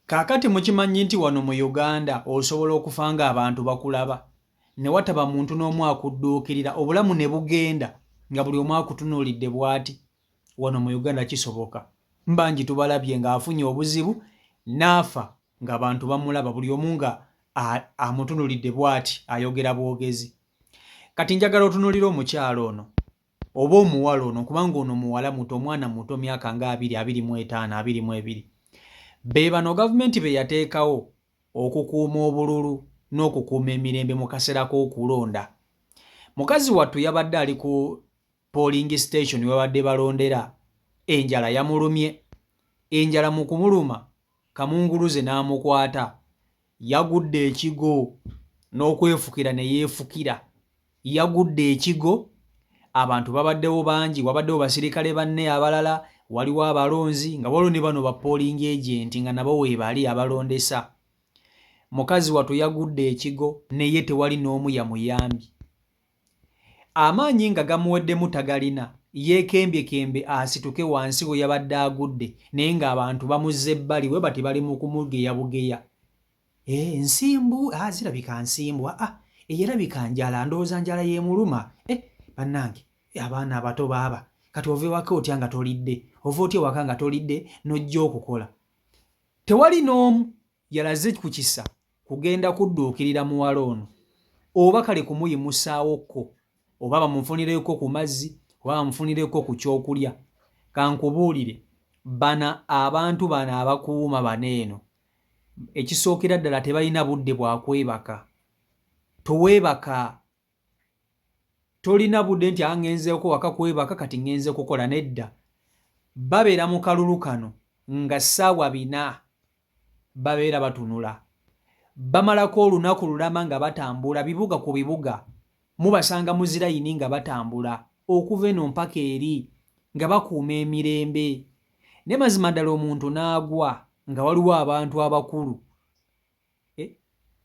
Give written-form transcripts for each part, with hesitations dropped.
Kakati mukimanyi nti wano mu Uganda osobola okufanga abantu bakulaba ne wataba muntu n'omu akudduukirira obulamu ne bugenda nga buli omu akutunuulidde bw'ati. Wano mu Uganda kisoboka. Mbanji tubalabye ng'afunye obuzibu n'afa ng'abantu bamulaba buli omu nga amutunuulidde bw'ati ayogera bwogezi. Kati njagala otunuulire omukyalo ono oba omuwala ono kubanga ono muwala muto omwana muto myaka nga 25 22. Be bano gavumenti be yateekawo okukuuma obululu n'okukuuma emirembe mu kaseera k'okulonda. Mukazi wattu yabadde ali ku polling station webadde balondera, enjala yamulumye. Enjala mu kumuluma kamunguluze n'amukwata, yagudde ekigo n'okwefukira ne yeefukira. Yagudde ekigo, abantu babaddewo bangi, wabaddewo basirikale banne abalala, waliwo abalonzi nga waliwo ne bano ba polling agent nga nabo weebali abalondesa. Mukazi wattu yagudde ekigo naye tewali n'omu yamuyambi. Amaanyi nga gamuweddemu tagalina, yeekembyekembe asituke wansi we yabadde agudde naye ng'abantu bamuzze ebbali we bati bali mu kumugeya bugeya. Nsimbu, zirabika nsimbu, eyerabika njala, ndowooza njala yeemuluma. Bannange, abaana abato baaba, kati ova ewaka otya nga tolidde, ova otya ewaka nga tolidde n'ojja okukola. Tewali n'omu yalaze ku kisa kugenda kudduukirira muwala ono oba kale kumuyimusaawokko oba bamufunireko ku mazzi oba bamufunireko ku kyokulya. Kankubuulire, bana abantu bano abakuuma baneeno ekisookera ddala tebalina budde bwa kwebaka. Toweebaka, tolina budde nti ngenzeeko waka kwebaka kati ngenze kukola. Nedda, babeera mu kalulu kano nga ssaawa 4 babeera batunula. Bamalako olunaku lulama nga batambula bibuga ku bibuga, mubasanga muzirayini nga batambula okuva eno mpaka eri nga bakuuma emirembe. Ne mazima ddala omuntu n'agwa nga waliwo abantu abakulu,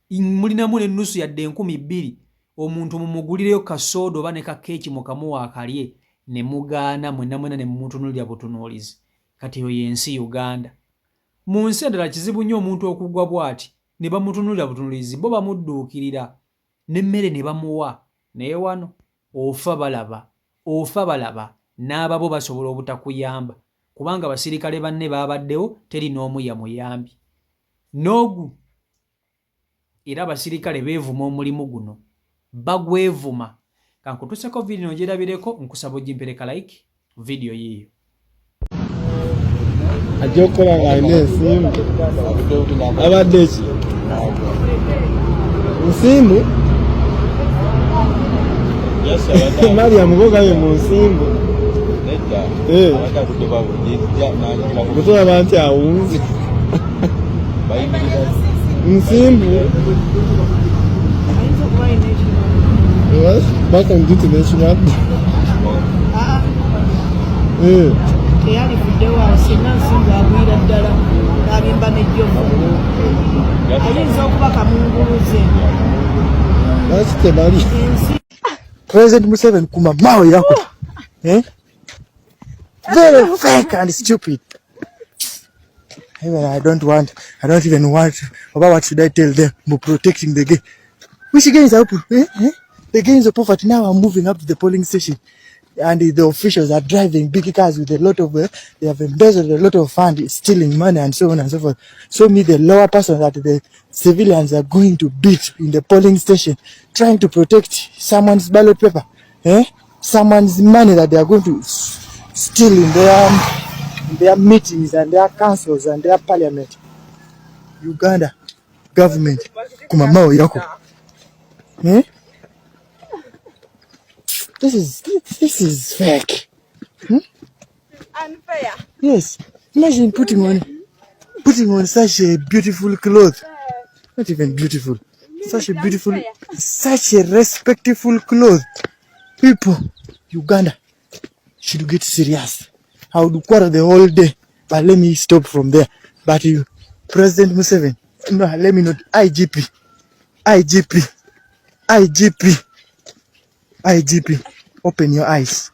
mulinamu n'ennusu yadde 2,000, omuntu mumugulireyo kasooda oba ne kakeeki mukamuwa akalye ne mugaana mwenna mwenna ne mumutunuulira butunuulizi. Kati eyo y'ensi Uganda. Mu nsi endala kizibu nnyo omuntu okugwa bw'ati ne bamutunuulira butunuulizi, bo bamudduukirira n'emmere ne bamuwa. Naye wano ofa balaba n'ababo basobola obutakuyamba kubanga basirikale banne baabaddewo teri n'omu yamuyambi. N'ogu era abasirikale beevuma omulimu guno, bagwevuma. Kankutuseko vidiyo nogirabireko, nkusaba ogimpereka like vidiyo yiyo. Ajja okukola ng'alina ensimbu abadde ki nsimbu Mariam gogaye mu nsimbu gutolaba nti awunze nsimbu. Welcome to National. Teyalivuddewo awo singa nsimbu agwira ddala n'abimba n'ejjovu ayinza okuba kamunguluze. Lwaki tebali President Museveni kuma mawe yako very fake and stupid. I don't even want about what should I tell them for protecting the game. Which gains up? The gains of poverty now are moving up to the polling station. And the officials are driving big cars with a lot of, they have embezzled a lot of funds, stealing money and so on and so forth. Show me the lower person that the civilians are going to beat in the polling station, trying to protect someone's ballot paper, someone's money that they are going to steal in their meetings and their councils and their parliament. Uganda government, kumamao yako. This is fake. Unfair. Yes. Imagine putting on such a beautiful cloth. Not even beautiful. Such a respectful cloth. People, Uganda should get serious. I would quarrel the whole day, but let me stop from there. But you, President Museveni, no, let me not. IGP, open your eyes.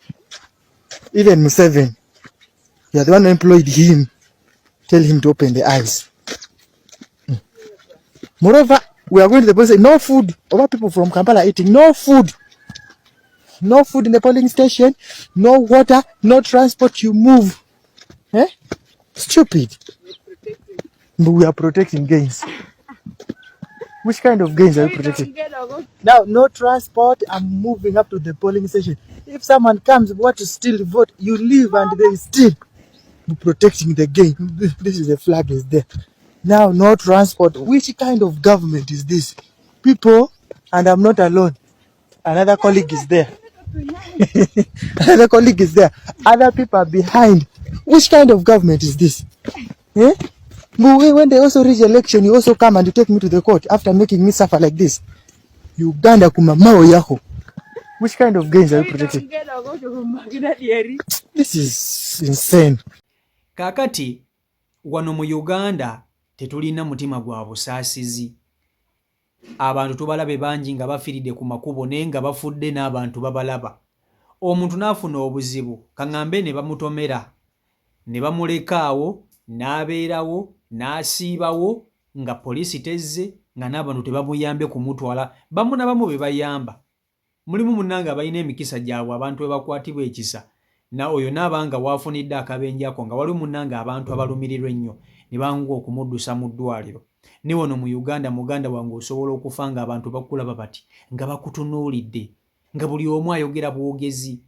Even Museveni, you are the one who employed him. Tell him to open the eyes. Moreover, we are going to the police station, no food. Over people from Kampala eating, no food. No food in the polling station, no water, no transport, you move. Eh? Stupid. But we are protecting gains. Which kind of gains are you protecting? Now, no transport, I'm moving up to the polling station. If someone comes, want to steal the vote, you leave and they steal. We're protecting the gain. This is the flag is there. Now, no transport. Which kind of government is this? People, and I'm not alone. Another colleague is there. Another colleague is there. Other people are behind. Which kind of government is this? Eh? When they also reach election, you also come and you take me to the court after making me suffer like this. Uganda kumamao yaho. Which kind of gains are you protecting? This is insane. Kakati wano mu Uganda tetulina mutima gwa busaasizi. Abantu tubalabe bangi nga bafiridde ku makubo naye nga bafudde n'abantu babalaba. Omuntu n'afuna obuzibu kaŋŋambe ne bamutomera ne bamulekaawo n'abeerawo n'asiibawo nga poliisi tezze nga n'abantu tebamuyambe kumutwala. Bamu na bamu be bayamba. Mulimu munnanga balina emikisa gyabwe abantu we bakwatibwa ekisa. Na oyo n'abanga waafunidde akabenjako nga waliwo munnanga abantu abalumirirwa ennyo ne banguwa okumuddusa mu ddwaliro. Ne wano mu Uganda muganda wange osobola okufa nga abantu bakulaba bati nga bakutunuulidde nga buli omu ayogera bwogezi.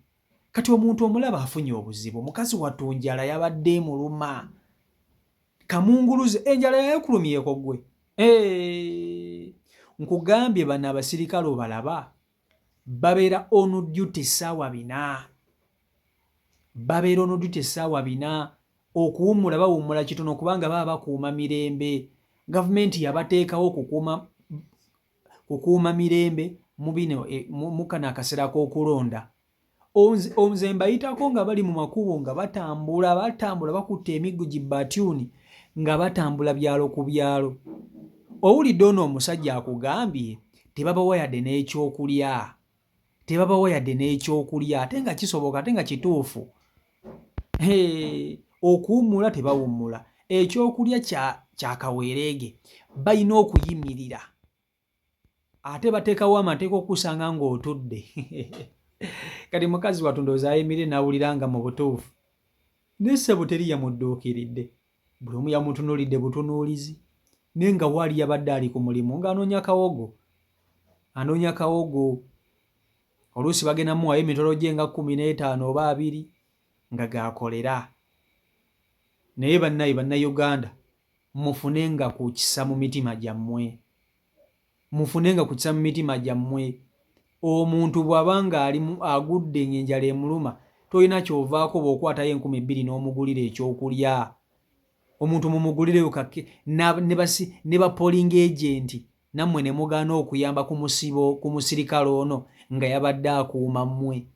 Kati omuntu omulaba afunye obuzibu. Omukazi wattu njala yabadde muluma. Kamunguluze enjala yakulumyeko gwe. Nkugambye bano abasirikale obalaba babeera on duty ssaawa 4. Babeera on duty ssaawa 4 okuwummula bawummula kitono kubanga baba bakuuma mirembe. Gavumenti yabateekawo kukuuma mirembe mu bino mu kano akaseera k'okulonda. Onze mbayitako nga bali mu makubo nga batambula bakutte emiggo gibbatyuni nga batambula byalo ku byalo. Owulidde ono omusajja akugambye tebabawa yadde n'ekyokulya. Tebabawa yadde n'ekyokulya ate nga kisoboka ate nga kituufu. Okuwummula tebawummula. Ekyokulya kyakaweereege balina okuyimirira. Ate bateekawo amateeka okusanga ng'otudde. Kati mukazi wattu ndowooza ayimirire n'awulira nga mu butuufu. N'essebo teri yamudduukiridde. Buli omu yamutunuulidde butunuulizi. Naye nga waali yabadde ali ku mulimu ng'anoonya kawogo. Anoonya kawogo. Oluusi bagenda muwayo emitolo gye nga 15 oba 20 nga gaakolera. Naye bannayuganda mufunenga ku kisa mu mitima gyammwe. Mufunenga ku kisa mu mitima gyammwe. Omuntu bw'abanga agudde ng'enjala emuluma tolina ky'ovaako bw'okwatayo 2000 n'omugulira ekyokulya. Omuntu mumugulireyo kake ne ba polling agent nammwe ne mugaana okuyamba ku musirikale ono nga yabadde akuuma mmwe.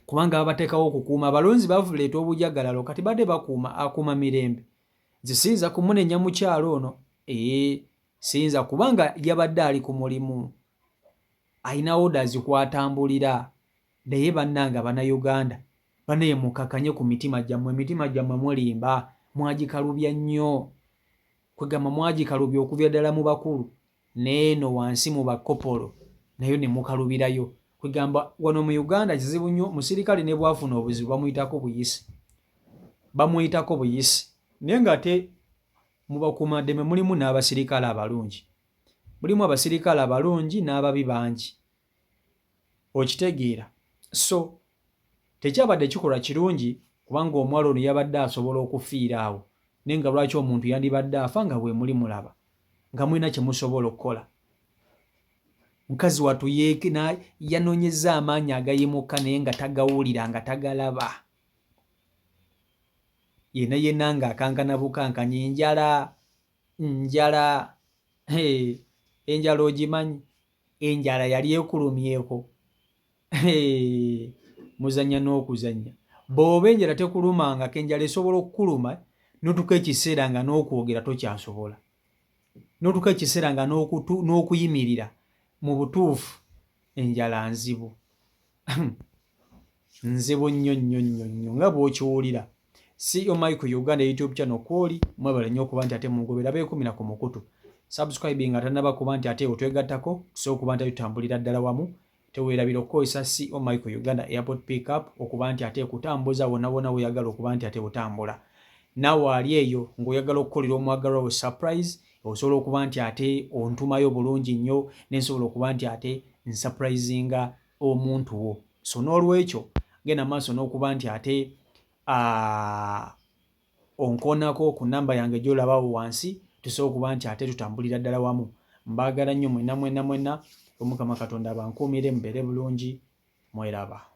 Kubanga babateekawo okukuuma abalonzi bavuleeta obujagalalo kati badde akuuma mirembe. Nze siyinza kumunenya mukyalo ono. Siyinza kubanga yabadde ali ku mulimu. Ayina orders kwatambulira. Naye bannanga bannayuganda banaye mukakanye ku mitima gyammwe. Emitima gyammwe mulimba mwagikalubya nnyo. Kwegamba mwagikalubya okuvya ddala mu bakulu neeno wansi mu bakopolo nayo ne mukalubirayo. Kwegamba wano mu Uganda kizibu nnyo musirikale ne bwafuna obuzibu bamuyitako buyisi. Bamuyitako buyisi. Naye ng'ate mu bakuumaddembe mulimu n'abasirikale abalungi. Mulimu abasirikale abalungi n'ababi bangi. Okitegeera. So tekyabadde kikolwa kirungi kubanga omwalo ono yabadde asobola okufiira awo. Naye nga lwaki omuntu yandibadde afa nga bwe muli mulaba nga mulina kye musobola okukola. Mukazi wattu yanoonyeza amaanyi agayimuka naye nga tagawulira nga tagalaba. Yenna ng'akankana bukankanya enjala. Enjala ogimanyi? Enjala yali ekulumyeko. Muzanya n'okuzanya. Bw'oba enjala tekulumanga kenjala esobola okukuluma n'otuka ekiseera nga n'okwogera tokyasobola. N'otuka ekiseera nga n'okuyimirira mu butuufu enjala nzibu. Nzibu nnyo nga bw'okiwulira. CEO Michael Uganda YouTube channel kwoli mwebale nnyo okuba nti ate mugobera beekumira ku mukutu. subscribe nga tanaba kuba nti ate otwegattako so kuba nti tutambulira ddala wamu teweerabira okukozesa CO Michael Uganda Airport Pickup okuba nti ate kutambuza wonna weyagala okuba nti ate butambula naawe ali eyo ng'oyagala okukolera omwagalwa wo surprise osobola okuba nti ate ontumayo bulungi nnyo nensobola okuba nti ate nsurprisinga omuntu wo so n'olwekyo genda maaso n'okuba nti ate onkonako ku namba yange gy'olabawo wansi tusobola okuba nti ate tutambulira ddala wamu mbaagala nnyo mwenna Omukama Katonda abankuumire mubeere bulungi mweraba